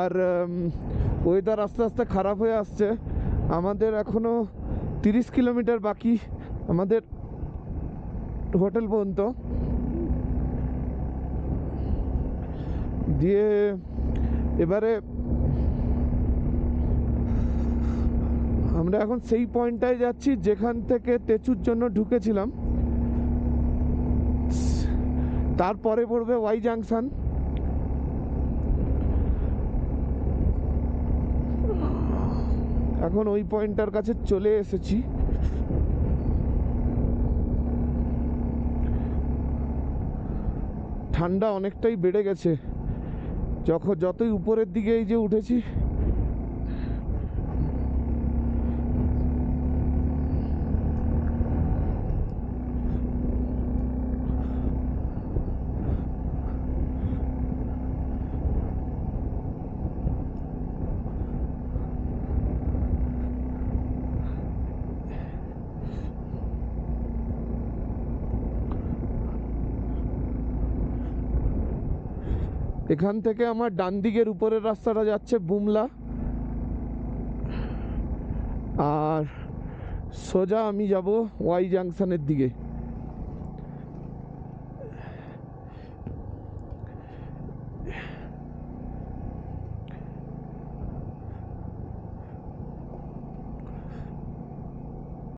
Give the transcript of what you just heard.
আর weather আস্তে আস্তে খারাপ হয়ে আসছে। আমাদের এখনও 30 কিলোমিটার বাকি আমাদের হোটেল পর্যন্ত। দিয়ে এবারে আমরা এখন সেই পয়েন্টটায় যাচ্ছি যেখান থেকে তেচুর জন্য ঢুকেছিলাম। তারপরে পড়বে ওয়াই জাংশন। এখন ওই পয়েন্টটার কাছে চলে এসেছি। ঠান্ডা অনেকটাই বেড়ে গেছে যতই উপরের দিকে এই যে উঠেছি। এখান থেকে আমার ডান দিকের উপরের রাস্তাটা যাচ্ছে বুমলা, আর সোজা আমি যাব ওয়াই জাংশনের দিকে।